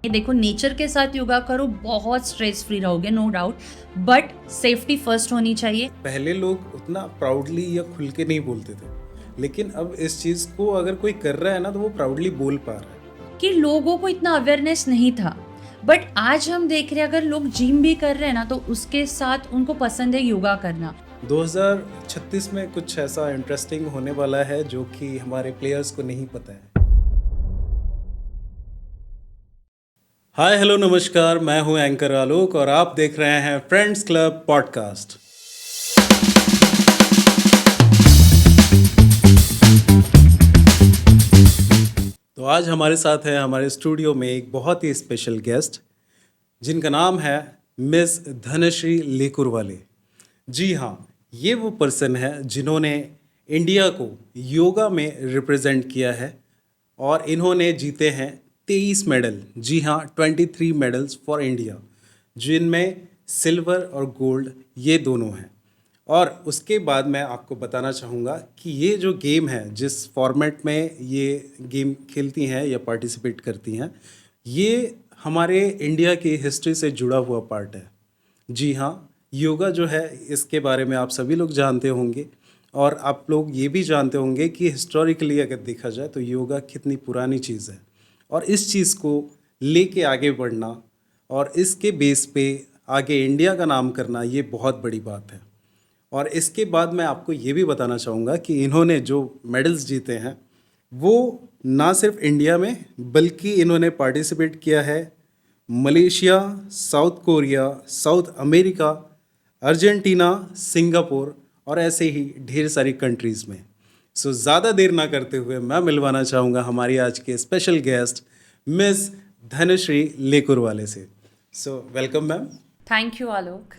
ये देखो, नेचर के साथ योगा करो, बहुत स्ट्रेस फ्री रहोगे, no doubt, but safety first होनी चाहिए। पहले लोग उतना प्राउडली या खुल के नहीं बोलते थे, लेकिन अब इस चीज़ को अगर कोई कर रहा है ना तो वो प्राउडली बोल पा रहा है। कि लोगों को इतना अवेयरनेस नहीं था, बट आज हम देख रहे हैं अगर लोग जिम भी कर रहे हैं ना तो उसके साथ उनको पसंद है योगा करना। 2036 में कुछ ऐसा इंटरेस्टिंग होने वाला है जो कि हमारे प्लेयर्स को नहीं पता है। हाय हेलो नमस्कार, मैं हूं एंकर आलोक और आप देख रहे हैं फ्रेंड्स क्लब पॉडकास्ट। तो आज हमारे साथ है हमारे स्टूडियो में एक बहुत ही स्पेशल गेस्ट जिनका नाम है मिस धनश्री लेकुरवाले। जी हाँ, ये वो पर्सन है जिन्होंने इंडिया को योगा में रिप्रेजेंट किया है और इन्होंने जीते हैं 23 मेडल। जी हाँ, 23 मेडल्स फॉर इंडिया, जिनमें सिल्वर और गोल्ड ये दोनों हैं। और उसके बाद मैं आपको बताना चाहूँगा कि ये जो गेम है, जिस फॉर्मेट में ये गेम खेलती हैं या पार्टिसिपेट करती हैं, ये हमारे इंडिया की हिस्ट्री से जुड़ा हुआ पार्ट है। जी हाँ, योगा जो है इसके बारे में आप सभी लोग जानते होंगे और आप लोग ये भी जानते होंगे कि हिस्टोरिकली अगर देखा जाए तो योगा कितनी पुरानी चीज़ है और इस चीज़ को लेके आगे बढ़ना और इसके बेस पे आगे इंडिया का नाम करना, ये बहुत बड़ी बात है। और इसके बाद मैं आपको ये भी बताना चाहूँगा कि इन्होंने जो मेडल्स जीते हैं वो ना सिर्फ इंडिया में बल्कि इन्होंने पार्टिसिपेट किया है Malaysia, south Korea, south America, Argentina, Singapore और ऐसे ही ढेर सारी कंट्रीज़ में। सो ज़्यादा देर ना करते हुए मैं मिलवाना चाहूँगा हमारी आज के स्पेशल गेस्ट मिस धनश्री लेकुरवाले से। So welcome ma'am. Thank you Alok.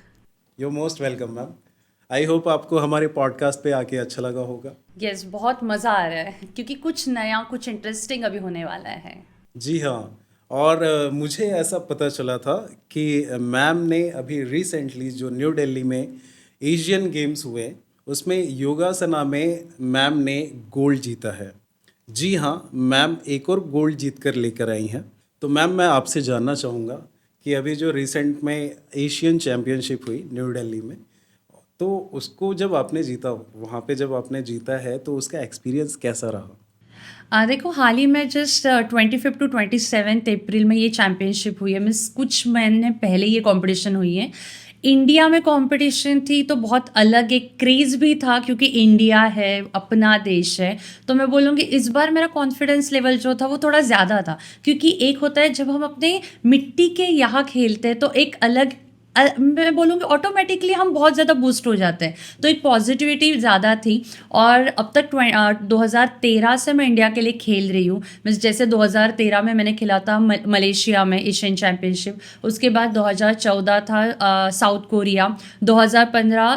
You most welcome ma'am. I hope आपको हमारे पॉडकास्ट पे आके अच्छा लगा होगा। यस, बहुत मज़ा आ रहा है क्योंकि कुछ नया, कुछ इंटरेस्टिंग अभी होने वाला है। जी हाँ, और मुझे ऐसा पता चला था कि मैम ने अभी रिसेंटली जो न्यू दिल्ली में एशियन गेम्स हुए उसमें योगासना में मैम ने गोल्ड जीता है। जी हाँ, मैम एक और गोल्ड जीत कर लेकर आई हैं। तो मैम, मैं आपसे जानना चाहूँगा कि अभी जो रिसेंट में एशियन चैम्पियनशिप हुई न्यू दिल्ली में, तो उसको जब आपने जीता, वहाँ पे जब आपने जीता है तो उसका एक्सपीरियंस कैसा रहा? देखो, हाल ही में जस्ट 25 टू 27 अप्रैल में ये चैम्पियनशिप हुई है। मीन्स कुछ महीने पहले ये कंपटीशन हुई है। इंडिया में कंपटीशन थी तो बहुत अलग एक क्रेज़ भी था क्योंकि इंडिया है, अपना देश है। तो मैं बोलूँगी इस बार मेरा कॉन्फिडेंस लेवल जो था वो थोड़ा ज़्यादा था, क्योंकि एक होता है जब हम अपने मिट्टी के यहाँ खेलते हैं तो एक अलग मैं बोलूँगी ऑटोमेटिकली हम बहुत ज़्यादा बूस्ट हो जाते हैं, तो एक पॉजिटिविटी ज़्यादा थी। और अब तक 2013 से मैं इंडिया के लिए खेल रही हूँ। मीन्स जैसे 2013 में मैंने खेला था मलेशिया में एशियन चैम्पियनशिप, उसके बाद 2014 था south Korea, 2015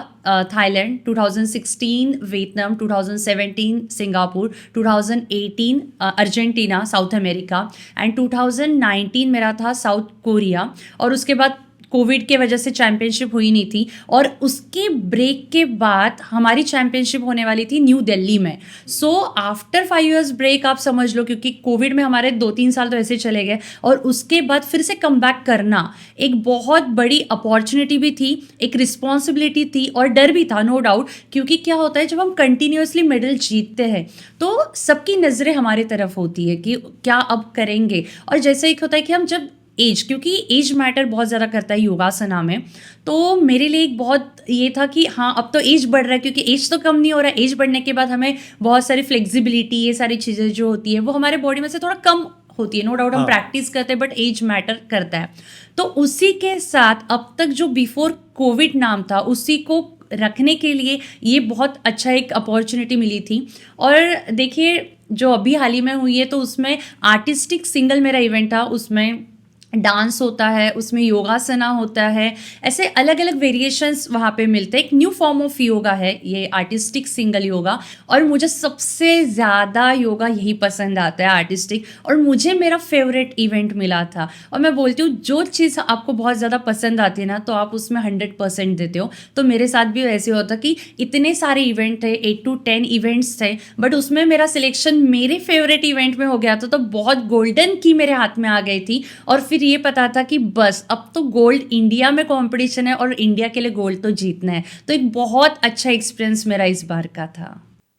Thailand, 2016 Vietnam, 2017 Singapore, 2018 Argentina south America and 2019 मेरा था साउथ कोरिया। और उसके बाद कोविड के वजह से चैम्पियनशिप हुई नहीं थी और उसके ब्रेक के बाद हमारी चैम्पियनशिप होने वाली थी न्यू दिल्ली में। सो आफ्टर 5 इयर्स ब्रेक आप समझ लो, क्योंकि कोविड में हमारे 2-3 साल तो ऐसे चले गए और उसके बाद फिर से कम बैक करना एक बहुत बड़ी अपॉर्चुनिटी भी थी, एक रिस्पॉन्सिबिलिटी थी और डर भी था, नो डाउट। क्योंकि क्या होता है जब हम कंटिन्यूसली मेडल जीतते हैं तो सबकी नज़रें हमारी तरफ होती है कि क्या अब करेंगे। और जैसे एक होता है कि हम जब एज, क्योंकि एज मैटर बहुत ज़्यादा करता है योगासना में, तो मेरे लिए एक बहुत ये था कि हाँ अब तो एज बढ़ रहा है, क्योंकि एज तो कम नहीं हो रहा है। एज बढ़ने के बाद हमें बहुत सारी फ्लेक्सिबिलिटी, ये सारी चीज़ें जो होती है वो हमारे बॉडी में से थोड़ा कम होती है, नो डाउट। हम हाँ। प्रैक्टिस करते हैं बट एज मैटर करता है। तो उसी के साथ अब तक जो बिफोर कोविड नाम था उसी को रखने के लिए ये बहुत अच्छा एक अपॉर्चुनिटी मिली थी। और देखिए जो अभी हाल ही में हुई है तो उसमें आर्टिस्टिक सिंगल मेरा इवेंट था, उसमें डांस होता है, उसमें योगासना होता है, ऐसे अलग अलग वेरिएशंस वहाँ पे मिलते हैं। एक न्यू फॉर्म ऑफ योगा है ये, आर्टिस्टिक सिंगल योगा। और मुझे सबसे ज़्यादा योगा यही पसंद आता है, आर्टिस्टिक। और मुझे मेरा फेवरेट इवेंट मिला था। और मैं बोलती हूँ जो चीज़ आपको बहुत ज़्यादा पसंद आती है ना, तो आप उसमें 100% देते हो। तो मेरे साथ भी ऐसे होता कि इतने सारे इवेंट थे, 8 to 10 इवेंट्स थे, बट उसमें मेरा सिलेक्शन मेरे फेवरेट इवेंट में हो गया था। तो बहुत गोल्डन की मेरे हाथ में आ गई थी। और फिर ये पता था कि बस अब तो गोल्ड इंडिया में कंपटीशन है और इंडिया के लिए गोल्ड तो जीतना है। तो एक बहुत अच्छा एक्सपीरियंस मेरा इस बार का था।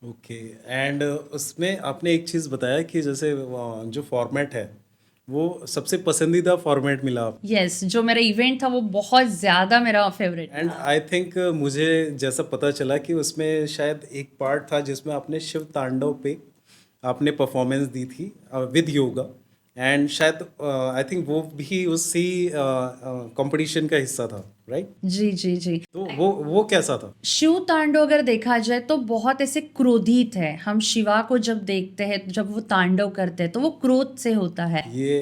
ओके। एंड उसमें आपने एक चीज़ बताया कि जैसे जो फॉर्मेट है वो सबसे पसंदीदा फॉर्मेट मिला आप। यस, जो मेरा इवेंट था वो बहुत ज़्यादा मेरा फेवरेट एंड था। आई थिंक मुझे जैसा पता चला कि उसमें शायद एक पार्ट था जिसमें आपने शिव तांडव पे आपने परफॉर्मेंस दी थी विद योगा। एंड शायद आई थिंक वो भी उसी कंपटीशन का हिस्सा था, राइट? जी जी जी। तो वो कैसा था? शिव तांडव अगर देखा जाए तो बहुत ऐसे क्रोधित है। हम शिवा को जब देखते हैं, जब वो तांडव करते हैं तो वो क्रोध से होता है। ये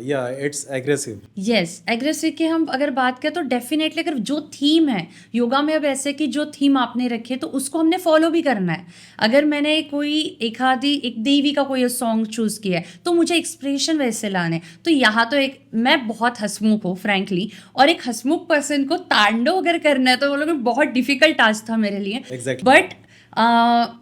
या इट्स एग्रेसिव। यस, एग्रेसिव की हम अगर बात करें तो डेफिनेटली अगर जो थीम है योगा में, अब ऐसे कि जो थीम आपने रखी है तो उसको हमने फॉलो भी करना है। अगर मैंने कोई एक देवी का कोई सॉन्ग चूज किया है तो मुझे एक्सप्रेशन वैसे लाने। तो यहाँ तो एक मैं बहुत हंसमुख हूँ फ्रैंकली, और एक हंसमुख पर्सन को तांडव अगर करना है तो वो लोग बहुत डिफिकल्ट टास्क था मेरे लिए। Exactly. बट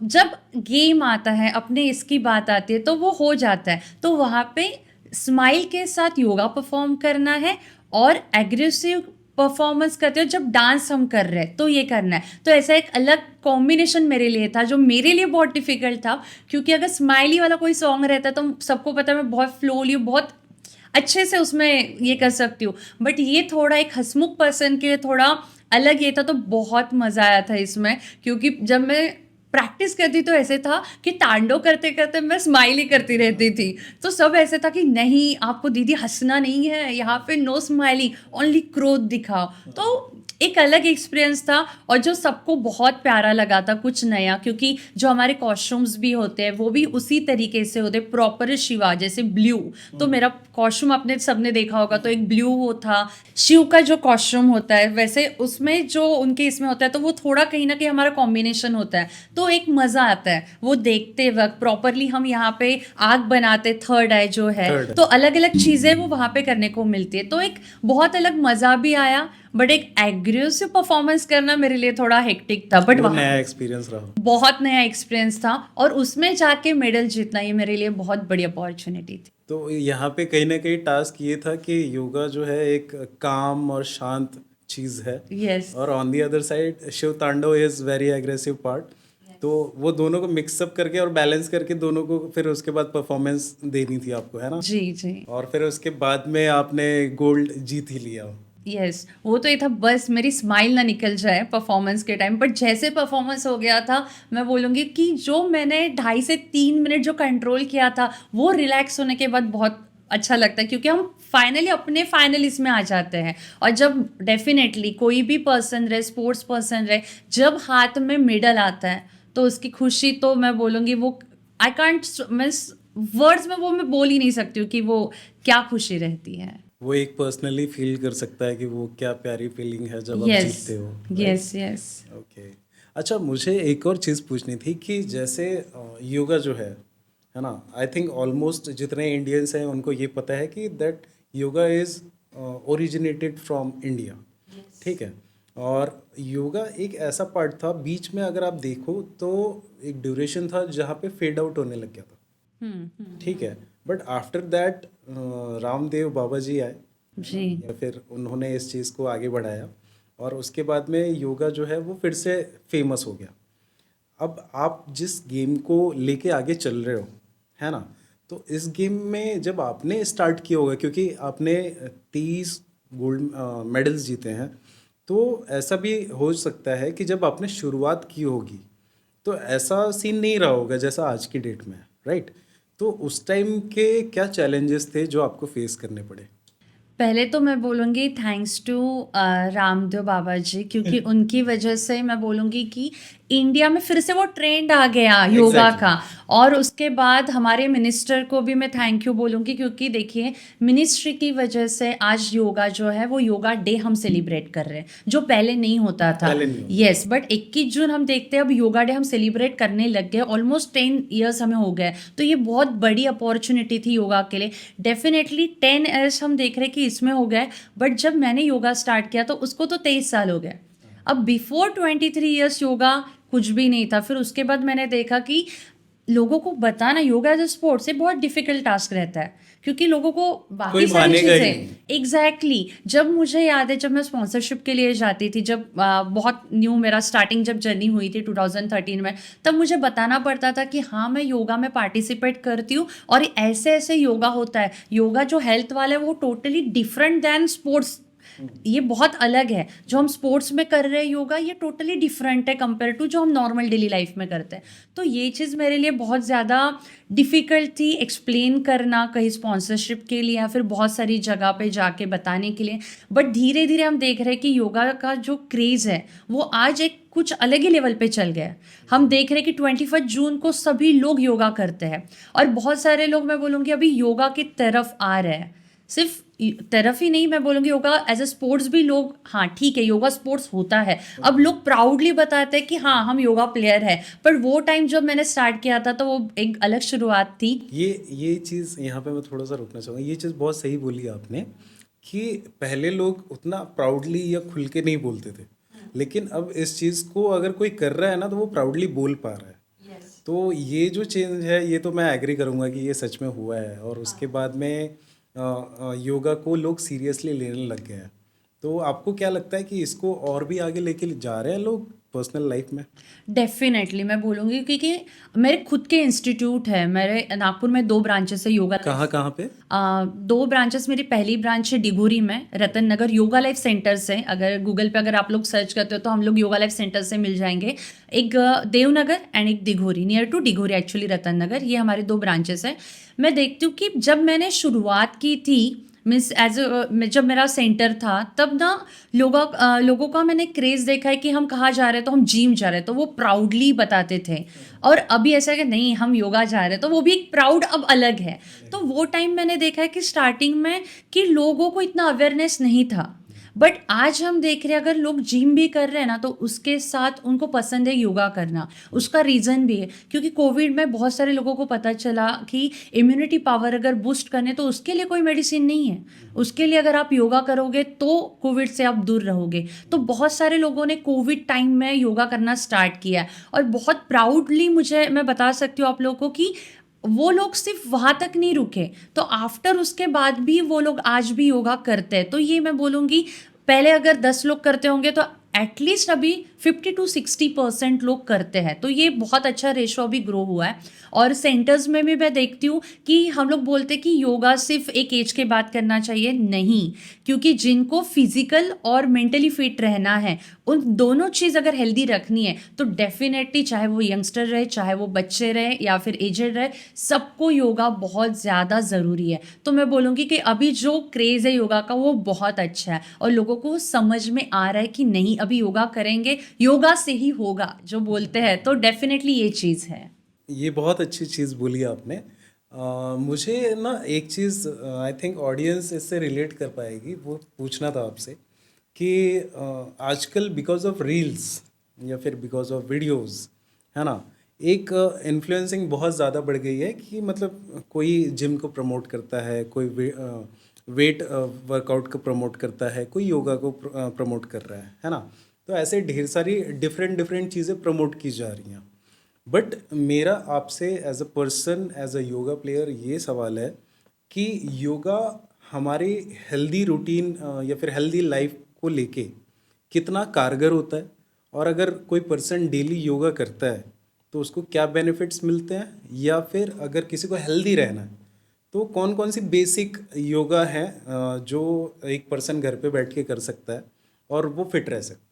जब गेम आता है, अपने इसकी बात आती है तो वो हो जाता है। तो वहाँ पे स्माइल के साथ योगा परफॉर्म करना है, और एग्रेसिव परफॉर्मेंस करते हो जब डांस हम कर रहे हैं तो ये करना है। तो ऐसा एक अलग कॉम्बिनेशन मेरे लिए था जो मेरे लिए बहुत डिफिकल्ट था। क्योंकि अगर स्माइली वाला कोई सॉन्ग रहता है तो सबको पता है मैं बहुत फ्लोली, बहुत अच्छे से उसमें ये कर सकती हूँ। बट ये थोड़ा एक हंसमुख पर्सन के लिए थोड़ा अलग ये था। तो बहुत मज़ा आया था इसमें, क्योंकि जब मैं प्रैक्टिस करती तो ऐसे था कि तांडव करते करते मैं स्माइल ही करती रहती थी। तो सब ऐसे था कि नहीं, आपको दीदी हंसना नहीं है, यहाँ पे नो स्माइलिंग, ओनली क्रोध दिखाओ। तो एक अलग एक्सपीरियंस था, और जो सबको बहुत प्यारा लगा था, कुछ नया। क्योंकि जो हमारे कॉस्ट्यूम्स भी होते हैं वो भी उसी तरीके से होते, प्रॉपर शिवा जैसे ब्लू। तो मेरा कॉस्ट्यूम आपने सबने देखा होगा, तो एक ब्लू वो था। शिव का जो कॉस्ट्यूम होता है वैसे उसमें जो उनके इसमें होता है तो वो थोड़ा कहीं ना कहीं हमारा कॉम्बिनेशन होता है। तो एक मज़ा आता है वो देखते वक्त। प्रॉपरली हम यहाँ पे आग बनाते, थर्ड आई जो है, Third eye. तो अलग अलग चीज़ें वो वहाँ पे करने को मिलती है। तो एक बहुत अलग मज़ा भी आया। बट एक एग्रेसिव परफॉर्मेंस करना मेरे लिए थोड़ा हेक्टिक था। बट वो वहाँ नया एक्सपीरियंस रहा। बहुत नया एक्सपीरियंस था, और उसमें जाके मेडल जीतना ये मेरे लिए बहुत बड़ी अपॉर्चुनिटी थी। तो यहाँ पे कहीं ना कहीं टास्क ये था कि योगा जो है एक काम और शांत चीज़ है, यस। और on the other side Shiv Tandav is very aggressive part. तो वो दोनों को मिक्सअप करके और बैलेंस करके दोनों को फिर उसके बाद परफॉर्मेंस देनी थी आपको, है ना? जी जी। और फिर उसके बाद में आपने गोल्ड जीत ही लिया। यस, वो तो ये था बस मेरी स्माइल ना निकल जाए परफॉर्मेंस के टाइम। बट जैसे परफॉर्मेंस हो गया था, मैं बोलूँगी कि जो मैंने 2.5 से 3 मिनट जो कंट्रोल किया था वो रिलैक्स होने के बाद बहुत अच्छा लगता है। क्योंकि हम फाइनली अपने फाइनल इसमें आ जाते हैं। और जब डेफिनेटली कोई भी पर्सन रहे, स्पोर्ट्स पर्सन रहे, जब हाथ में मेडल आता है तो उसकी खुशी तो मैं बोलूँगी वो आई कांट मीन्स वर्ड्स में वो मैं बोल ही नहीं सकती हूँ कि वो क्या खुशी रहती है। वो एक पर्सनली फील कर सकता है कि वो क्या प्यारी फीलिंग है जब आप यस जीतते हो, यस यस। ओके। अच्छा, मुझे एक और चीज़ पूछनी थी कि जैसे योगा जो है ना, आई थिंक ऑलमोस्ट जितने इंडियंस हैं उनको ये पता है कि that yoga is originated from India, ठीक है? और योगा एक ऐसा पार्ट था, बीच में अगर आप देखो तो एक ड्यूरेशन था जहाँ पे फेड आउट होने लग गया था, ठीक है? But after that Ramdev Baba जी आए, जी या फिर उन्होंने इस चीज़ को आगे बढ़ाया, और उसके बाद में योगा जो है वो फिर से फेमस हो गया। अब आप जिस गेम को लेके आगे चल रहे हो, है ना, तो इस गेम में जब आपने स्टार्ट किया होगा, क्योंकि आपने 30 गोल्ड मेडल्स जीते हैं, तो ऐसा भी हो सकता है कि जब आपने शुरुआत की होगी तो ऐसा सीन नहीं रहा होगा जैसा आज की डेट में है, राइट? तो उस टाइम के क्या चैलेंजेस थे जो आपको फेस करने पड़े? पहले तो मैं बोलूँगी थैंक्स टू रामदेव बाबा जी, क्योंकि उनकी वजह से मैं बोलूँगी कि इंडिया में फिर से वो ट्रेंड आ गया योगा Exactly. का। और उसके बाद हमारे मिनिस्टर को भी मैं थैंक यू बोलूँगी, क्योंकि देखिए मिनिस्ट्री की वजह से आज योगा जो है वो योगा डे हम सेलिब्रेट कर रहे हैं, जो पहले नहीं होता था। पहले नहीं होता। यस, बट 21 जून हम देखते हैं अब योगा डे हम सेलिब्रेट करने लग गए, ऑलमोस्ट 10 ईयर्स हमें हो गए। तो ये बहुत बड़ी अपॉर्चुनिटी थी योगा के लिए। डेफिनेटली 10 ईयर्स हम देख रहे हैं कि इसमें हो गए, बट जब मैंने योगा स्टार्ट किया तो उसको तो 23 साल हो गए। अब बिफोर 23 ईयर्स योगा कुछ भी नहीं था। फिर उसके बाद मैंने देखा कि लोगों को बताना योगा एज अ स्पोर्ट्स से बहुत डिफिकल्ट टास्क रहता है, क्योंकि लोगों को बाकी कोई सारी मानेगा ही चीज़ें नहीं। एग्जैक्टली जब मुझे याद है, जब मैं स्पॉन्सरशिप के लिए जाती थी, जब बहुत न्यू मेरा स्टार्टिंग जब जर्नी हुई थी 2013 में, तब मुझे बताना पड़ता था कि हाँ मैं योगा में पार्टिसिपेट करती हूँ और ऐसे ऐसे योगा होता है। योगा जो हेल्थ वाला है वो टोटली डिफरेंट दैन स्पोर्ट्स, ये बहुत अलग है। जो हम स्पोर्ट्स में कर रहे हैं योगा, ये टोटली डिफरेंट है कंपेयर टू जो हम नॉर्मल डेली लाइफ में करते हैं। तो ये चीज़ मेरे लिए बहुत ज़्यादा डिफ़िकल्ट थी एक्सप्लेन करना, कहीं स्पॉन्सरशिप के लिए या फिर बहुत सारी जगह पे जाके बताने के लिए। बट धीरे धीरे हम देख रहे हैं कि योगा का जो क्रेज़ है वो आज एक कुछ अलग ही लेवल पे चल गया है। हम देख रहे हैं कि 21 जून को सभी लोग योगा करते हैं, और बहुत सारे लोग मैं बोलूँगी अभी योगा की तरफ आ रहे हैं। सिर्फ तरफ ही नहीं, मैं बोलूँगी योगा एज अ स्पोर्ट्स भी लोग, हाँ ठीक है योगा स्पोर्ट्स होता है, अब लोग प्राउडली बताते हैं कि हाँ हम योगा प्लेयर है। पर वो टाइम जब मैंने स्टार्ट किया था तो वो एक अलग शुरुआत थी। ये चीज़ यहाँ पे मैं थोड़ा सा रुकना चाहूँगा। ये चीज़ बहुत सही बोली आपने कि पहले लोग उतना प्राउडली या खुल के नहीं बोलते थे, लेकिन अब इस चीज़ को अगर कोई कर रहा है ना तो वो प्राउडली बोल पा रहा है। तो ये जो चेंज है ये तो मैं एग्री करूँगा कि ये सच में हुआ है, और उसके बाद में योगा को लोग सीरियसली लेने लग गए हैं। तो आपको क्या लगता है कि इसको और भी आगे लेके जा रहे हैं लोग पर्सनल लाइफ में? डेफिनेटली मैं बोलूँगी, क्योंकि मेरे खुद के इंस्टीट्यूट है, मेरे नागपुर में 2 ब्रांचेस है योगा। कहाँ कहाँ पे? 2 ब्रांचेस, मेरी पहली ब्रांच है डिघोरी में, रतन नगर योगा लाइफ सेंटर से। अगर गूगल पे अगर आप लोग सर्च करते हो तो हम लोग योगा लाइफ सेंटर से मिल जाएंगे। एक देवनगर एंड एक डिघोरी, नियर टू डिघोरी एक्चुअली रतन नगर, ये हमारे 2 ब्रांचेस हैं। मैं देखती हूँ कि जब मैंने शुरुआत की थी मीन्स जब मेरा सेंटर था तब ना लोगों का मैंने क्रेज़ देखा है कि हम कहाँ जा रहे हैं, तो हम जिम जा रहे हैं तो वो प्राउडली बताते थे। और अभी ऐसा है कि नहीं हम योगा जा रहे हैं तो वो भी एक प्राउड अब अलग है। तो वो टाइम मैंने देखा है कि स्टार्टिंग में कि लोगों को इतना अवेयरनेस नहीं था, बट आज हम देख रहे हैं अगर लोग जिम भी कर रहे हैं ना तो उसके साथ उनको पसंद है योगा करना। उसका रीज़न भी है क्योंकि कोविड में बहुत सारे लोगों को पता चला कि इम्यूनिटी पावर अगर बूस्ट करने तो उसके लिए कोई मेडिसिन नहीं है, उसके लिए अगर आप योगा करोगे तो कोविड से आप दूर रहोगे। तो बहुत सारे लोगों ने कोविड टाइम में योगा करना स्टार्ट किया, और बहुत प्राउडली मुझे मैं बता सकती हूँ आप लोगों को कि वो लोग सिर्फ वहाँ तक नहीं रुके, तो आफ्टर उसके बाद भी वो लोग आज भी योगा करते हैं। तो ये मैं बोलूँगी पहले अगर 10 लोग करते होंगे तो एटलीस्ट अभी 50 to 60% लोग करते हैं। तो ये बहुत अच्छा रेशो अभी ग्रो हुआ है। और सेंटर्स में भी मैं देखती हूँ कि हम लोग बोलते हैं कि योगा सिर्फ एक एज के बाद करना चाहिए, नहीं, क्योंकि जिनको फिजिकल और मेंटली फिट रहना है, उन दोनों चीज़ अगर हेल्दी रखनी है तो डेफिनेटली चाहे वो यंगस्टर रहे, चाहे वो बच्चे रहे या फिर एजेड रहे, सबको योगा बहुत ज़्यादा ज़रूरी है। तो मैं बोलूँगी कि अभी जो क्रेज़ है योगा का वो बहुत अच्छा है, और लोगों को समझ में आ रहा है कि नहीं अभी योगा करेंगे, योगा से ही होगा जो बोलते हैं। तो डेफिनेटली ये चीज़ है। ये बहुत अच्छी चीज़ बोली आपने। मुझे ना एक चीज़ आई थिंक ऑडियंस इससे रिलेट कर पाएगी, वो पूछना था आपसे कि आजकल बिकॉज ऑफ रील्स या फिर बिकॉज ऑफ वीडियोस, है ना, एक इन्फ्लुएंसिंग बहुत ज़्यादा बढ़ गई है कि मतलब कोई जिम को प्रमोट करता है, कोई वेट वर्कआउट को प्रमोट करता है, कोई योगा को प्रमोट कर रहा है ना। तो ऐसे ढेर सारी डिफरेंट डिफरेंट चीज़ें प्रमोट की जा रही हैं। बट मेरा आपसे as a person, as a yoga player ये सवाल है कि योगा हमारे हेल्दी रूटीन या फिर हेल्दी लाइफ को लेके कितना कारगर होता है, और अगर कोई पर्सन डेली योगा करता है तो उसको क्या बेनिफिट्स मिलते हैं, या फिर अगर किसी को हेल्दी रहना है तो कौन कौन सी बेसिक योगा हैं जो एक पर्सन घर पे बैठ के कर सकता है और वो फिट रह सकता है।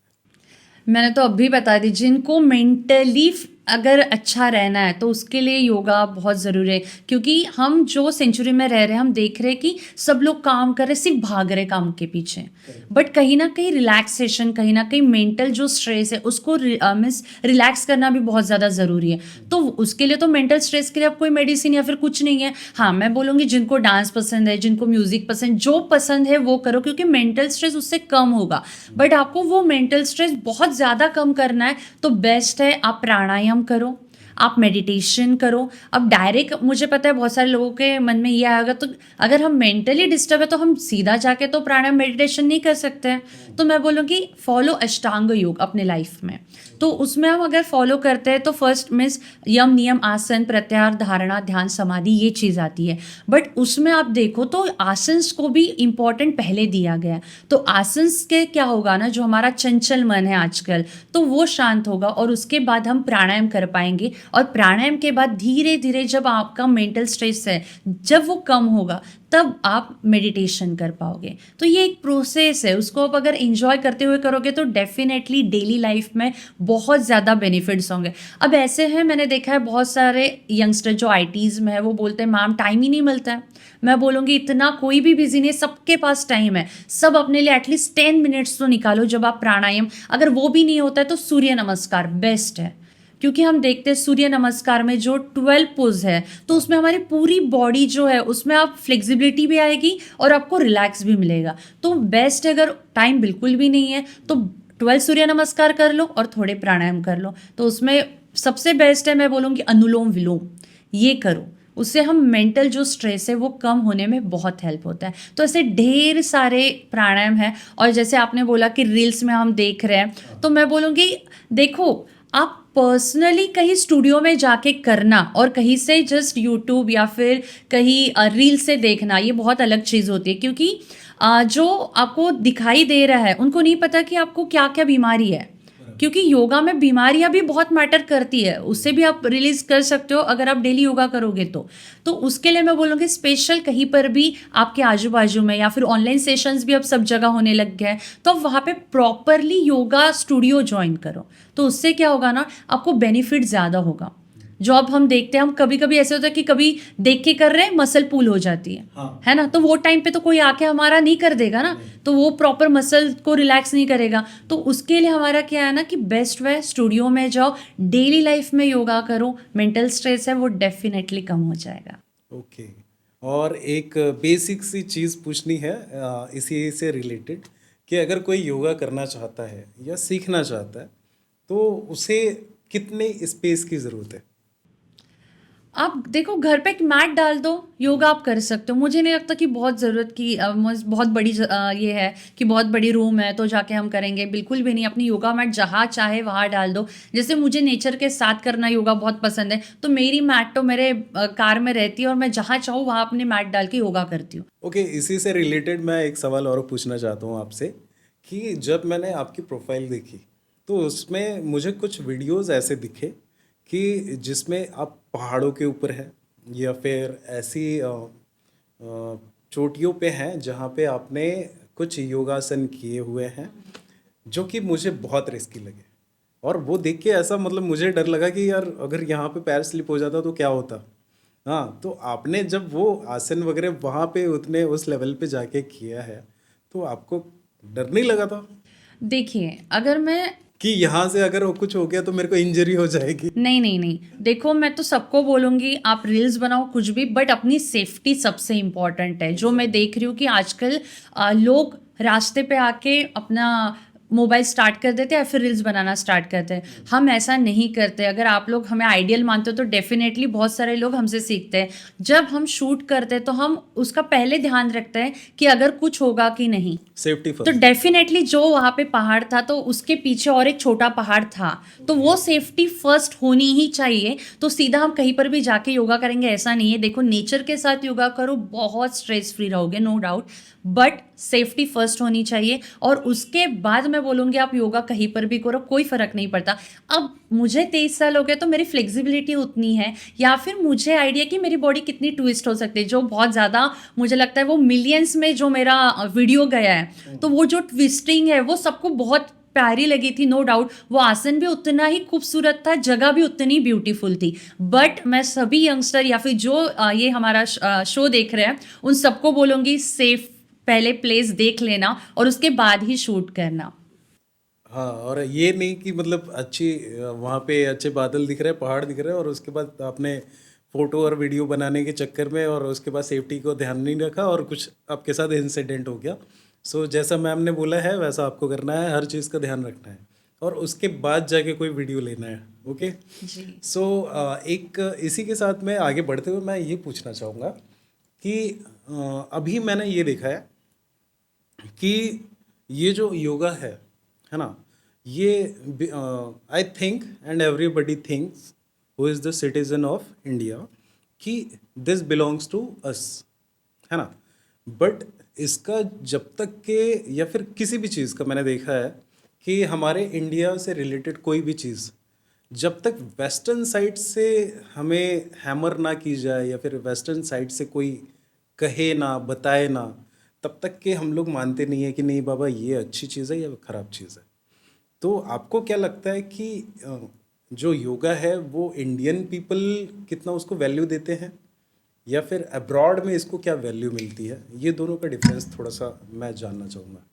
मैंने तो अभी बता दी, जिनको मेंटली अगर अच्छा रहना है तो उसके लिए योगा बहुत ज़रूरी है, क्योंकि हम जो सेंचुरी में रह रहे हैं हम देख रहे हैं कि सब लोग काम कर रहे, सिर्फ भाग रहे काम के पीछे, बट कहीं ना कहीं रिलैक्सेशन, कहीं ना कहीं मेंटल जो स्ट्रेस है उसको मीन्स रिलैक्स करना भी बहुत ज़्यादा ज़रूरी है। तो उसके लिए तो मेंटल स्ट्रेस के लिए अब कोई मेडिसिन या फिर कुछ नहीं है। हाँ, मैं बोलूँगी जिनको डांस पसंद है, जिनको म्यूज़िक पसंद, जो पसंद है वो करो, क्योंकि मेंटल स्ट्रेस उससे कम होगा। बट आपको वो मेंटल स्ट्रेस बहुत ज़्यादा कम करना है तो बेस्ट है आप प्राणायाम करो, आप मेडिटेशन करो। अब डायरेक्ट मुझे पता है बहुत सारे लोगों के मन में ये आएगा, तो अगर हम मेंटली डिस्टर्ब है तो हम सीधा जाके तो प्राणायाम मेडिटेशन नहीं कर सकते हैं। तो मैं बोलूँगी फॉलो अष्टांग योग अपने लाइफ में। तो उसमें हम अगर फॉलो करते हैं तो फर्स्ट मीन्स यम नियम आसन प्रत्याहार धारणा ध्यान समाधि ये चीज़ आती है। बट उसमें आप देखो तो आसन्स को भी इम्पॉर्टेंट पहले दिया गया है। तो आसन्स के क्या होगा ना, जो हमारा चंचल मन है आजकल, तो वो शांत होगा और उसके बाद हम प्राणायाम कर पाएंगे। और प्राणायाम के बाद धीरे धीरे जब आपका मेंटल स्ट्रेस है जब वो कम होगा तब आप मेडिटेशन कर पाओगे। तो ये एक प्रोसेस है, उसको आप अगर इंजॉय करते हुए करोगे तो डेफिनेटली डेली लाइफ में बहुत ज़्यादा बेनिफिट्स होंगे। अब ऐसे हैं, मैंने देखा है बहुत सारे यंगस्टर जो आईटीज़ में है वो बोलते हैं मैम टाइम ही नहीं मिलता है। मैं बोलूँगी इतना कोई भी बिजी नहीं है, सबके पास टाइम है। सब अपने लिए एटलीस्ट 10 मिनट्स तो निकालो जब आप प्राणायाम, अगर वो भी नहीं होता है तो सूर्य नमस्कार बेस्ट है। क्योंकि हम देखते हैं सूर्य नमस्कार में जो 12 पोज है तो उसमें हमारी पूरी बॉडी जो है उसमें आप फ्लेक्सिबिलिटी भी आएगी और आपको रिलैक्स भी मिलेगा। तो बेस्ट है, अगर टाइम बिल्कुल भी नहीं है तो 12 सूर्य नमस्कार कर लो और थोड़े प्राणायाम कर लो। तो उसमें सबसे बेस्ट है मैं बोलूँगी अनुलोम विलोम, ये करो, उससे हम मेंटल जो स्ट्रेस है वो कम होने में बहुत हेल्प होता है। तो ऐसे ढेर सारे प्राणायाम हैं। और जैसे आपने बोला कि रील्स में हम देख रहे हैं, तो मैं बोलूँगी देखो आप पर्सनली कहीं स्टूडियो में जाके करना और कहीं से जस्ट यूट्यूब या फिर कहीं रील से देखना, ये बहुत अलग चीज़ होती है। क्योंकि जो आपको दिखाई दे रहा है उनको नहीं पता कि आपको क्या क्या बीमारी है, क्योंकि योगा में बीमारियां भी बहुत मैटर करती है, उससे भी आप रिलीज कर सकते हो अगर आप डेली योगा करोगे तो उसके लिए मैं बोलूँगी स्पेशल कहीं पर भी आपके आजू बाजू में या फिर ऑनलाइन सेशंस भी अब सब जगह होने लग गए हैं, तो आप वहाँ पे प्रॉपरली योगा स्टूडियो ज्वाइन करो। तो उससे क्या होगा ना, आपको बेनिफिट ज़्यादा होगा। जो अब हम देखते हैं, हम कभी कभी ऐसे होता है कि कभी देख के कर रहे हैं मसल पुल हो जाती है, हाँ। है ना, तो वो टाइम पे तो कोई आके हमारा नहीं कर देगा ना, तो वो प्रॉपर मसल को रिलैक्स नहीं करेगा। तो उसके लिए हमारा क्या है ना कि बेस्ट वे स्टूडियो में जाओ, डेली लाइफ में योगा करो, मेंटल स्ट्रेस है वो डेफिनेटली कम हो जाएगा। ओके। और एक बेसिक सी चीज़ पूछनी है इसी से रिलेटेड, कि अगर कोई योगा करना चाहता है या सीखना चाहता है तो उसे कितने स्पेस की ज़रूरत है? आप देखो घर पे एक मैट डाल दो, योगा आप कर सकते हो। मुझे नहीं लगता कि बहुत ज़रूरत की बहुत बड़ी ये है कि बहुत बड़ी रूम है तो जाके हम करेंगे, बिल्कुल भी नहीं। अपनी योगा मैट जहाँ चाहे वहाँ डाल दो। जैसे मुझे नेचर के साथ करना योगा बहुत पसंद है, तो मेरी मैट तो मेरे कार में रहती है और मैं जहाँ चाहूँ वहाँ अपनी मैट डाल के योगा करती हूँ। ओके, इसी से रिलेटेड मैं एक सवाल और पूछना चाहता हूँ आपसे, कि जब मैंने आपकी प्रोफाइल देखी तो उसमें मुझे कुछ वीडियोस ऐसे दिखे कि जिसमें आप पहाड़ों के ऊपर हैं या फिर ऐसी चोटियों पे हैं जहाँ पे आपने कुछ योगासन किए हुए हैं, जो कि मुझे बहुत रिस्की लगे। और वो देख के ऐसा मतलब मुझे डर लगा कि यार अगर यहाँ पे पैर स्लिप हो जाता तो क्या होता। हाँ, तो आपने जब वो आसन वगैरह वहाँ पे उतने उस लेवल पे जाके किया है तो आपको डर नहीं लगा था देखिए अगर मैं कि यहाँ से अगर वो कुछ हो गया तो मेरे को इंजरी हो जाएगी? नहीं नहीं नहीं, देखो मैं तो सबको बोलूँगी आप रील्स बनाओ कुछ भी, बट अपनी सेफ्टी सबसे इम्पॉर्टेंट है। जो मैं देख रही हूँ कि आजकल लोग रास्ते पे आके अपना मोबाइल स्टार्ट कर देते हैं या फिर रील्स बनाना स्टार्ट करते हैं। हम ऐसा नहीं करते। अगर आप लोग हमें आइडियल मानते हो तो डेफिनेटली बहुत सारे लोग हमसे सीखते हैं। जब हम शूट करते हैं तो हम उसका पहले ध्यान रखते हैं कि अगर कुछ होगा कि नहीं। सेफ्टी तो फर्स्ट। डेफिनेटली जो वहाँ पे पहाड़ था तो उसके पीछे और एक छोटा पहाड़ था, तो वो सेफ्टी फर्स्ट होनी ही चाहिए। तो सीधा हम कहीं पर भी जाके योगा करेंगे ऐसा नहीं है। देखो नेचर के साथ योगा करो, बहुत स्ट्रेस फ्री रहोगे no doubt, but safety first होनी चाहिए। और उसके बाद मैं बोलूँगी आप योगा कहीं पर भी करो, कोई फ़र्क नहीं पड़ता। अब मुझे 23 साल हो गए तो मेरी फ्लेक्सिबिलिटी उतनी है, या फिर मुझे आइडिया कि मेरी बॉडी कितनी ट्विस्ट हो सकती है, जो बहुत ज़्यादा मुझे लगता है वो मिलियंस में जो मेरा वीडियो गया है, तो वो जो ट्विस्टिंग है वो सबको बहुत प्यारी लगी थी, नो डाउट। वो आसन भी उतना ही खूबसूरत था, जगह भी उतनी ब्यूटीफुल थी। बट मैं सभी यंगस्टर या फिर जो ये हमारा शो देख रहे हैं, उन सबको बोलूँगी सेफ पहले प्लेस देख लेना और उसके बाद ही शूट करना। हाँ, और ये नहीं कि मतलब अच्छी वहाँ पे अच्छे बादल दिख रहे हैं, पहाड़ दिख रहे हैं और उसके बाद आपने फोटो और वीडियो बनाने के चक्कर में और उसके बाद सेफ्टी को ध्यान नहीं रखा और कुछ आपके साथ इंसिडेंट हो गया। सो जैसा मैम ने बोला है वैसा आपको करना है, हर चीज़ का ध्यान रखना है और उसके बाद जाके कोई वीडियो लेना है। ओके। जी। सो एक इसी के साथ में आगे बढ़ते हुए मैं ये पूछना चाहूँगा कि अभी मैंने ये देखा है कि ये जो योगा है ना, ये I think and everybody thinks who is the citizen of India कि दिस बिलोंग्स टू अस, है ना। बट इसका जब तक के या फिर किसी भी चीज़ का मैंने देखा है कि हमारे इंडिया से रिलेटेड कोई भी चीज़ जब तक वेस्टर्न साइड से हमें हैमर ना की जाए या फिर वेस्टर्न साइड से कोई कहे ना बताए ना, तब तक के हम लोग मानते नहीं है कि नहीं बाबा ये अच्छी चीज़ है या ख़राब चीज़ है। तो आपको क्या लगता है कि जो योगा है वो इंडियन पीपल कितना उसको वैल्यू देते हैं या फिर अब्रॉड में इसको क्या वैल्यू मिलती है? ये दोनों का डिफरेंस थोड़ा सा मैं जानना चाहूँगा।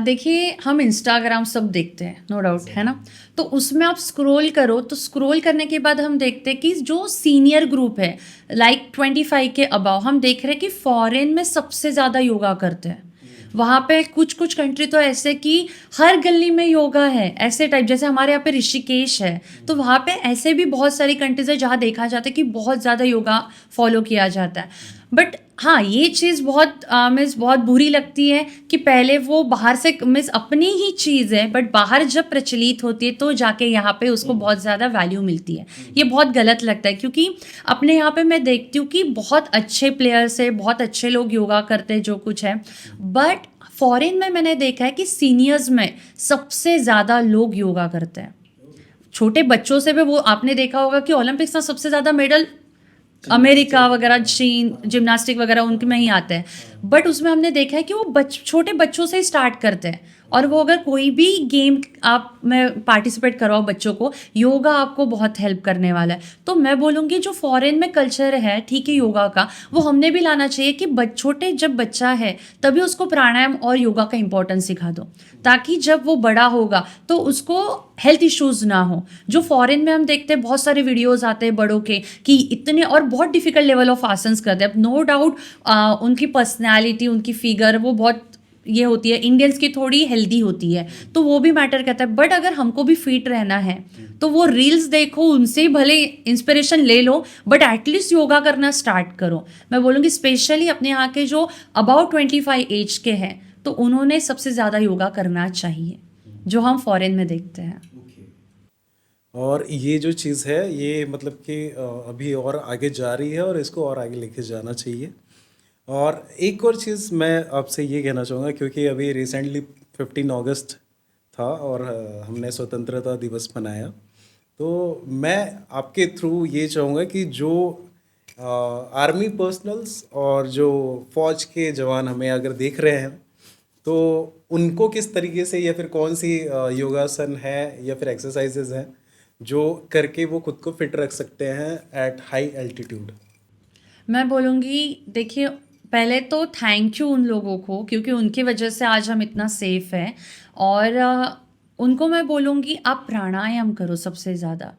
देखिए, हम इंस्टाग्राम सब देखते हैं, नो डाउट, है ना। तो उसमें आप स्क्रॉल करो, तो स्क्रॉल करने के बाद हम देखते हैं कि जो सीनियर ग्रुप है, लाइक 25 के अबाव, हम देख रहे हैं कि फॉरेन में सबसे ज़्यादा योगा करते हैं। वहाँ पे कुछ कुछ कंट्री तो ऐसे कि हर गली में योगा है, ऐसे टाइप। जैसे हमारे यहाँ पे ऋषिकेश है, तो वहाँ पे ऐसे भी बहुत सारी कंट्रीज है जहाँ देखा जाता है कि बहुत ज़्यादा योगा फॉलो किया जाता है। बट हाँ, ये चीज़ बहुत मीन्स बहुत बुरी लगती है कि पहले वो बाहर से मीन्स अपनी ही चीज़ है, बट बाहर जब प्रचलित होती है तो जाके यहाँ पे उसको बहुत ज़्यादा वैल्यू मिलती है। ये बहुत गलत लगता है, क्योंकि अपने यहाँ पे मैं देखती हूँ कि बहुत अच्छे प्लेयर्स है, बहुत अच्छे लोग योगा करते हैं, जो कुछ है। बट फॉरेन में मैंने देखा है कि सीनियर्स में सबसे ज़्यादा लोग योगा करते हैं। छोटे बच्चों से भी, वो आपने देखा होगा कि ओलंपिक्स में सबसे ज़्यादा मेडल अमेरिका वगैरह, चीन, जिम्नास्टिक वगैरह उनके में ही आते हैं। बट उसमें हमने देखा है कि वो छोटे बच्चों से ही स्टार्ट करते हैं, और वो अगर कोई भी गेम आप में पार्टिसिपेट करवाओ बच्चों को, योगा आपको बहुत हेल्प करने वाला है। तो मैं बोलूँगी जो फॉरेन में कल्चर है, ठीक है, योगा का, वो हमने भी लाना चाहिए कि छोटे जब बच्चा है तभी उसको प्राणायाम और योगा का इंपॉर्टेंस सिखा दो, ताकि जब वो बड़ा होगा तो उसको हेल्थ इश्यूज ना हो। जो फॉरेन में हम देखते हैं बहुत सारे वीडियोस आते हैं बड़ों के कि इतने और बहुत डिफिकल्ट लेवल ऑफ आसन्स करते हैं। अब नो डाउट उनकी पर्सनैलिटी, उनकी फिगर वो बहुत ये होती है, इंडियंस की थोड़ी हेल्दी होती है, तो वो भी मैटर करता है। बट अगर हमको भी फिट रहना है तो वो रील्स देखो, उनसे ही भले इंस्पिरेशन ले लो, बट एटलीस्ट योगा करना स्टार्ट करो। मैं बोलूँगी स्पेशली अपने यहाँ के जो अबाउट 25 एज के हैं, तो उन्होंने सबसे ज़्यादा योगा करना चाहिए, जो हम फॉरेन में देखते हैं। और ये जो चीज़ है ये मतलब कि अभी और आगे जा रही है और इसको और आगे लेके जाना चाहिए। और एक और चीज़ मैं आपसे ये कहना चाहूँगा, क्योंकि अभी रिसेंटली 15 अगस्त था और हमने स्वतंत्रता दिवस मनाया, तो मैं आपके थ्रू ये चाहूँगा कि जो आर्मी पर्सनल्स और जो फौज के जवान हमें अगर देख रहे हैं, तो उनको किस तरीके से या फिर कौन सी योगासन है या फिर एक्सरसाइजेज हैं जो करके वो खुद को फिट रख सकते हैं एट हाई एल्टीट्यूड। मैं बोलूँगी, देखिए, पहले तो थैंक यू उन लोगों को, क्योंकि उनकी वजह से आज हम इतना सेफ हैं। और उनको मैं बोलूँगी आप प्राणायाम करो सबसे ज़्यादा,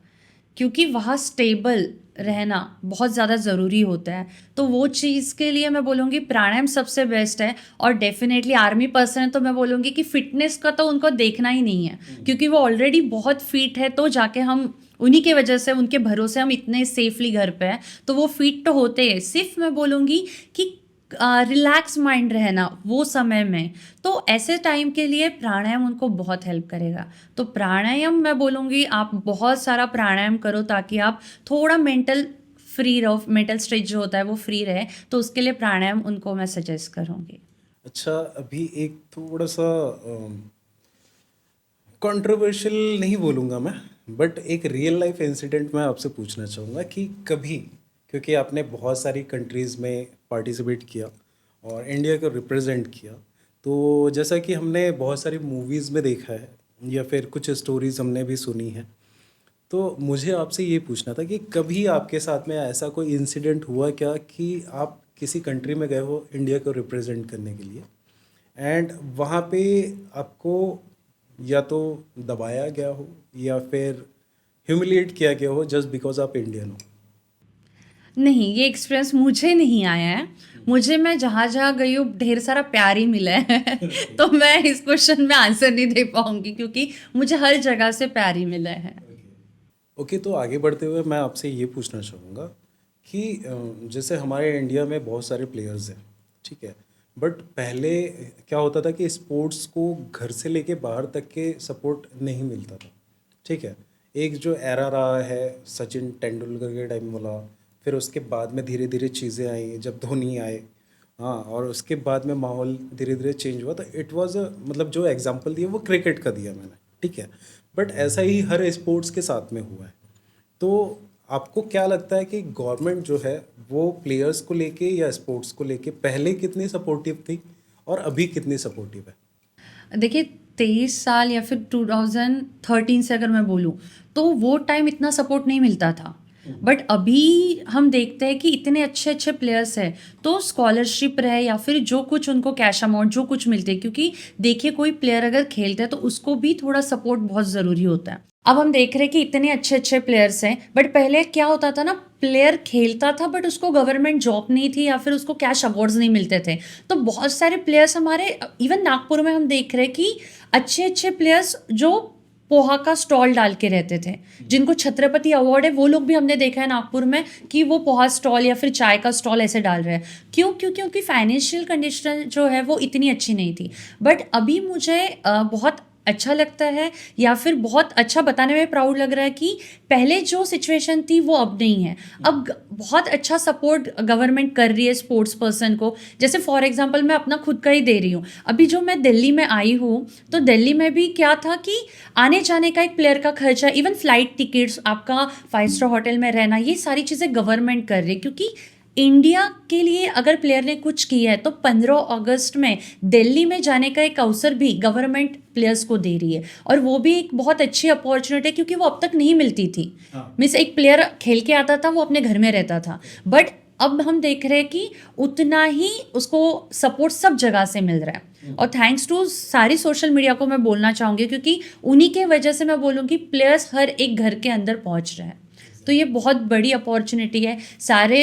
क्योंकि वहाँ स्टेबल रहना बहुत ज़्यादा ज़रूरी होता है। तो वो चीज़ के लिए मैं बोलूँगी प्राणायाम सबसे बेस्ट है। और डेफिनेटली आर्मी पर्सन है तो मैं बोलूँगी कि फिटनेस का तो उनको देखना ही नहीं है, क्योंकि वो ऑलरेडी बहुत फिट है, तो जाके हम उन्हीं के वजह से, उनके भरोसे हम इतने सेफली घर पे हैं, तो वो फिट तो होते हैं। सिर्फ मैं बोलूँगी कि रिलैक्स माइंड रहना वो समय में, तो ऐसे टाइम के लिए प्राणायाम उनको बहुत हेल्प करेगा। तो प्राणायाम मैं बोलूँगी आप बहुत सारा प्राणायाम करो, ताकि आप थोड़ा मेंटल फ्री रहो, मेंटल स्ट्रेस जो होता है वो फ्री रहे, तो उसके लिए प्राणायाम उनको मैं सजेस्ट करूँगी। अच्छा, अभी एक थोड़ा सा कंट्रोवर्शियल नहीं बोलूँगा मैं, बट एक रियल लाइफ इंसिडेंट मैं आपसे पूछना चाहूँगा कि कभी, क्योंकि आपने बहुत सारी कंट्रीज़ में पार्टिसिपेट किया और इंडिया को रिप्रेजेंट किया, तो जैसा कि हमने बहुत सारी मूवीज़ में देखा है या फिर कुछ स्टोरीज हमने भी सुनी है। तो मुझे आपसे ये पूछना था कि कभी आपके साथ में ऐसा कोई इंसिडेंट हुआ क्या कि आप किसी कंट्री में गए हो इंडिया को रिप्रेजेंट करने के लिए, एंड वहाँ पे आपको या तो दबाया गया हो या फिर ह्यूमिलिएट किया गया हो जस्ट बिकॉज आप इंडियन हो? नहीं, ये एक्सपीरियंस मुझे नहीं आया है। मुझे मैं जहाँ-जहाँ गई हूँ ढेर सारा प्यार ही मिला है। तो मैं इस क्वेश्चन में आंसर नहीं दे पाऊँगी क्योंकि मुझे हर जगह से प्यार ही मिला है। ओके, तो आगे बढ़ते हुए मैं आपसे ये पूछना चाहूँगा कि जैसे हमारे इंडिया में बहुत सारे प्लेयर्स हैं, ठीक है, बट पहले क्या होता था कि स्पोर्ट्स को घर से लेके बाहर तक के सपोर्ट नहीं मिलता था, ठीक है। एक जो एरा रहा है सचिन तेंदुलकर के टाइम वाला, फिर उसके बाद में धीरे धीरे चीज़ें आई जब धोनी आए, हाँ, और उसके बाद में माहौल धीरे धीरे चेंज हुआ। तो इट वाज मतलब जो एग्जांपल दिया वो क्रिकेट का दिया मैंने, ठीक है, बट ऐसा ही हर स्पोर्ट्स के साथ में हुआ है। तो आपको क्या लगता है कि गवर्नमेंट जो है वो प्लेयर्स को लेके या स्पोर्ट्स को लेके पहले कितनी सपोर्टिव थी और अभी कितनी सपोर्टिव है? देखिए 23 साल या फिर 2013 से अगर मैं बोलूँ तो वो टाइम इतना सपोर्ट नहीं मिलता था। बट अभी हम देखते हैं कि इतने अच्छे अच्छे प्लेयर्स हैं तो स्कॉलरशिप रहे या फिर जो कुछ उनको कैश अमाउंट जो कुछ मिलते हैं, क्योंकि देखिए कोई प्लेयर अगर खेलता है तो उसको भी थोड़ा सपोर्ट बहुत ज़रूरी होता है। अब हम देख रहे हैं कि इतने अच्छे अच्छे प्लेयर्स हैं, बट पहले क्या होता था ना, प्लेयर खेलता था बट उसको गवर्नमेंट जॉब नहीं थी या फिर उसको कैश अवार्ड्स नहीं मिलते थे। तो बहुत सारे प्लेयर्स हमारे इवन नागपुर में हम देख रहे हैं कि अच्छे अच्छे प्लेयर्स जो पोहा का स्टॉल डाल के रहते थे, जिनको छत्रपति अवार्ड है, वो लोग भी हमने देखा है नागपुर में कि वो पोहा स्टॉल या फिर चाय का स्टॉल ऐसे डाल रहे हैं। क्यों? क्योंकि उनकी फाइनेंशियल कंडीशन जो है वो इतनी अच्छी नहीं थी। बट अभी मुझे बहुत अच्छा लगता है या फिर बहुत अच्छा बताने में प्राउड लग रहा है कि पहले जो सिचुएशन थी वो अब नहीं है। अब बहुत अच्छा सपोर्ट गवर्नमेंट कर रही है स्पोर्ट्स पर्सन को। जैसे फॉर एग्जांपल मैं अपना खुद का ही दे रही हूँ। अभी जो मैं दिल्ली में आई हूँ तो दिल्ली में भी क्या था कि आने जाने का एक प्लेयर का खर्चा, इवन फ्लाइट टिकट्स, आपका 5 स्टार होटल में रहना, ये सारी चीज़ें गवर्नमेंट कर रही है। क्योंकि इंडिया के लिए अगर प्लेयर ने कुछ किया है तो 15 अगस्त में दिल्ली में जाने का एक अवसर भी गवर्नमेंट प्लेयर्स को दे रही है, और वो भी एक बहुत अच्छी अपॉर्चुनिटी है क्योंकि वो अब तक नहीं मिलती थी। मीन्स एक प्लेयर खेल के आता था, वो अपने घर में रहता था, बट अब हम देख रहे हैं कि उतना ही उसको सपोर्ट सब जगह से मिल रहा है। और थैंक्स टू सारी सोशल मीडिया को मैं बोलना चाहूँगी, क्योंकि उन्हीं के वजह से मैं बोलूँगी प्लेयर्स हर एक घर के अंदर पहुँच रहे हैं। तो ये बहुत बड़ी अपॉर्चुनिटी है। सारे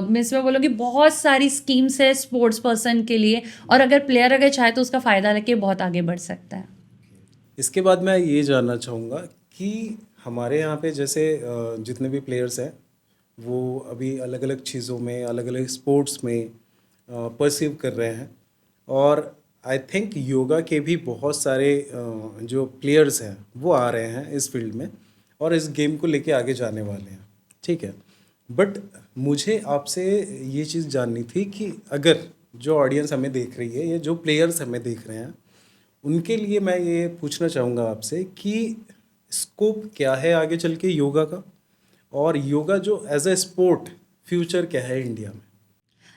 मीन्स मैं बोलूँगी बहुत सारी स्कीम्स है स्पोर्ट्स पर्सन के लिए, और अगर प्लेयर अगर चाहे तो उसका फ़ायदा लेके बहुत आगे बढ़ सकता है। इसके बाद मैं ये जानना चाहूँगा कि हमारे यहाँ पे जैसे जितने भी प्लेयर्स हैं वो अभी अलग अलग चीज़ों में अलग अलग स्पोर्ट्स में परसीव कर रहे हैं, और आई थिंक योगा के भी बहुत सारे जो प्लेयर्स हैं वो आ रहे हैं इस फील्ड में और इस गेम को लेके आगे जाने वाले हैं, ठीक है। बट मुझे आपसे ये चीज़ जाननी थी कि अगर जो ऑडियंस हमें देख रही है या जो प्लेयर्स हमें देख रहे हैं उनके लिए मैं ये पूछना चाहूँगा आपसे कि स्कोप क्या है आगे चल के योगा का, और योगा जो एज अ स्पोर्ट फ्यूचर क्या है इंडिया में?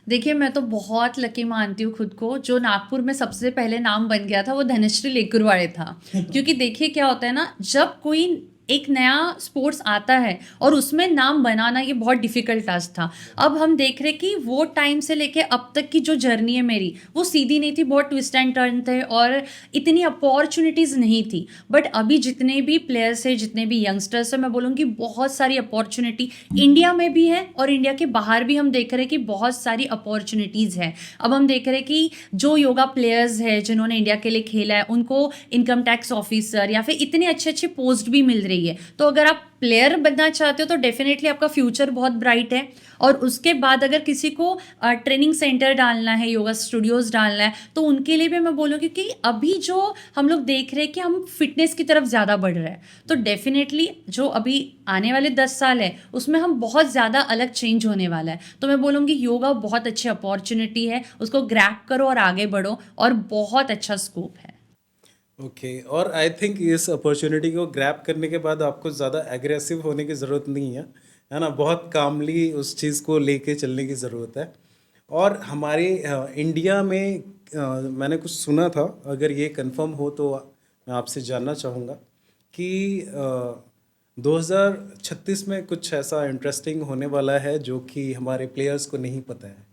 देखिए मैं तो बहुत लकी मानती हूँ खुद को, जो नागपुर में सबसे पहले नाम बन गया था वो धनश्री लेकुरवाड़े था। क्योंकि देखिए क्या होता है ना, जब कोई एक नया स्पोर्ट्स आता है और उसमें नाम बनाना ये बहुत डिफिकल्ट टास्क था। अब हम देख रहे कि वो टाइम से लेके अब तक की जो जर्नी है मेरी वो सीधी नहीं थी, बहुत ट्विस्ट एंड टर्न थे और इतनी अपॉर्चुनिटीज़ नहीं थी। बट अभी जितने भी प्लेयर्स हैं, जितने भी यंगस्टर्स हैं, मैं बोलूँगी बहुत सारी अपॉर्चुनिटी इंडिया में भी है और इंडिया के बाहर भी हम देख रहे हैं कि बहुत सारी अपॉर्चुनिटीज़ है। अब हम देख रहे हैं कि जो योगा प्लेयर्स हैं जिन्होंने इंडिया के लिए खेला है उनको इनकम टैक्स ऑफिसर या फिर इतने अच्छे अच्छे पोस्ट भी मिल रही है। तो अगर आप प्लेयर बनना चाहते हो तो डेफिनेटली आपका फ्यूचर बहुत ब्राइट है। और उसके बाद अगर किसी को ट्रेनिंग सेंटर डालना है, योगा स्टूडियोज डालना है, तो उनके लिए भी मैं बोलूँगी कि अभी जो हम लोग देख रहे हैं कि हम फिटनेस की तरफ ज़्यादा बढ़ रहे हैं, तो डेफिनेटली जो अभी आने वाले 10 साल है उसमें हम बहुत ज़्यादा अलग चेंज होने वाला है। तो मैं बोलूँगी योगा बहुत अच्छी अपॉर्चुनिटी है, उसको ग्रैब करो और आगे बढ़ो, और बहुत अच्छा स्कोप है। ओके, और आई थिंक इस अपॉर्चुनिटी को ग्रैब करने के बाद आपको ज़्यादा एग्रेसिव होने की ज़रूरत नहीं है ना, बहुत कामली उस चीज़ को लेके चलने की ज़रूरत है। और हमारे इंडिया में मैंने कुछ सुना था, अगर ये कंफर्म हो तो मैं आपसे जानना चाहूँगा कि 2036 में कुछ ऐसा इंटरेस्टिंग होने वाला है जो कि हमारे प्लेयर्स को नहीं पता है।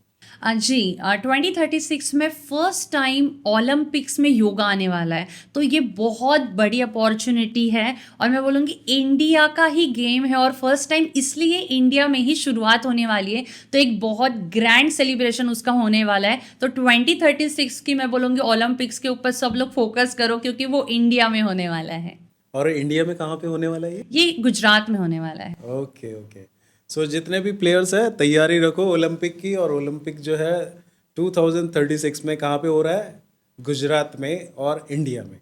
जी 2036 में फर्स्ट टाइम ओलंपिक्स में योगा आने वाला है, तो ये बहुत बड़ी अपॉर्चुनिटी है और मैं बोलूँगी इंडिया का ही गेम है और फर्स्ट टाइम इसलिए इंडिया में ही शुरुआत होने वाली है, तो एक बहुत ग्रैंड सेलिब्रेशन उसका होने वाला है। तो 2036 की मैं बोलूँगी ओलंपिक्स के ऊपर सब लोग फोकस करो क्योंकि वो इंडिया में होने वाला है। और इंडिया में कहाँ पे होने वाला है ये? ये गुजरात में होने वाला है। Okay okay. सो जितने भी प्लेयर्स हैं तैयारी रखो ओलंपिक की, और ओलंपिक जो है 2036 में कहाँ पे हो रहा है? गुजरात में और इंडिया में,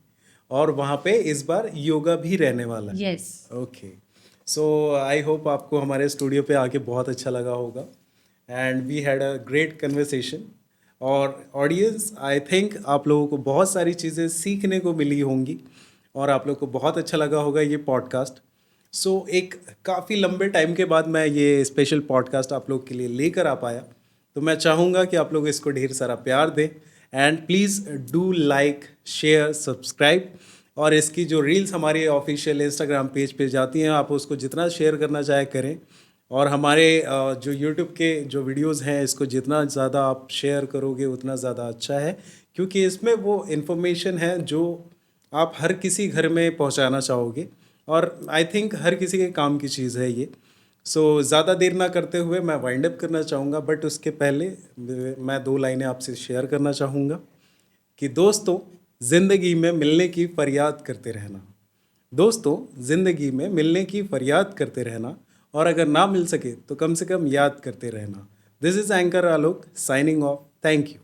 और वहाँ पे इस बार योगा भी रहने वाला है। Yes. Okay. So I hope आपको हमारे स्टूडियो पे आके बहुत अच्छा लगा होगा, and we had a great conversation. और ऑडियंस, आई थिंक आप लोगों को बहुत सारी चीज़ें सीखने को मिली होंगी और आप लोग को बहुत अच्छा लगा होगा ये पॉडकास्ट। सो एक काफ़ी लंबे टाइम के बाद मैं ये स्पेशल पॉडकास्ट आप लोग के लिए लेकर आ पाया, तो मैं चाहूँगा कि आप लोग इसको ढेर सारा प्यार दें, and please do like, share, subscribe. और इसकी जो रील्स हमारी ऑफिशियल इंस्टाग्राम पेज पे जाती हैं, आप उसको जितना शेयर करना चाहे करें, और हमारे जो यूट्यूब के जो वीडियोस हैं इसको जितना ज़्यादा आप शेयर करोगे उतना ज़्यादा अच्छा है, क्योंकि इसमें वो इन्फॉर्मेशन है जो आप हर किसी घर में पहुंचाना चाहोगे, और आई थिंक हर किसी के काम की चीज़ है ये। सो ज़्यादा देर ना करते हुए मैं वाइंड अप करना चाहूँगा, बट उसके पहले मैं 2 लाइनें आपसे शेयर करना चाहूँगा कि दोस्तों, ज़िंदगी में मिलने की फरियाद करते रहना। दोस्तों, ज़िंदगी में मिलने की फरियाद करते रहना, और अगर ना मिल सके तो कम से कम याद करते रहना। This is anchor Alok signing off. Thank you.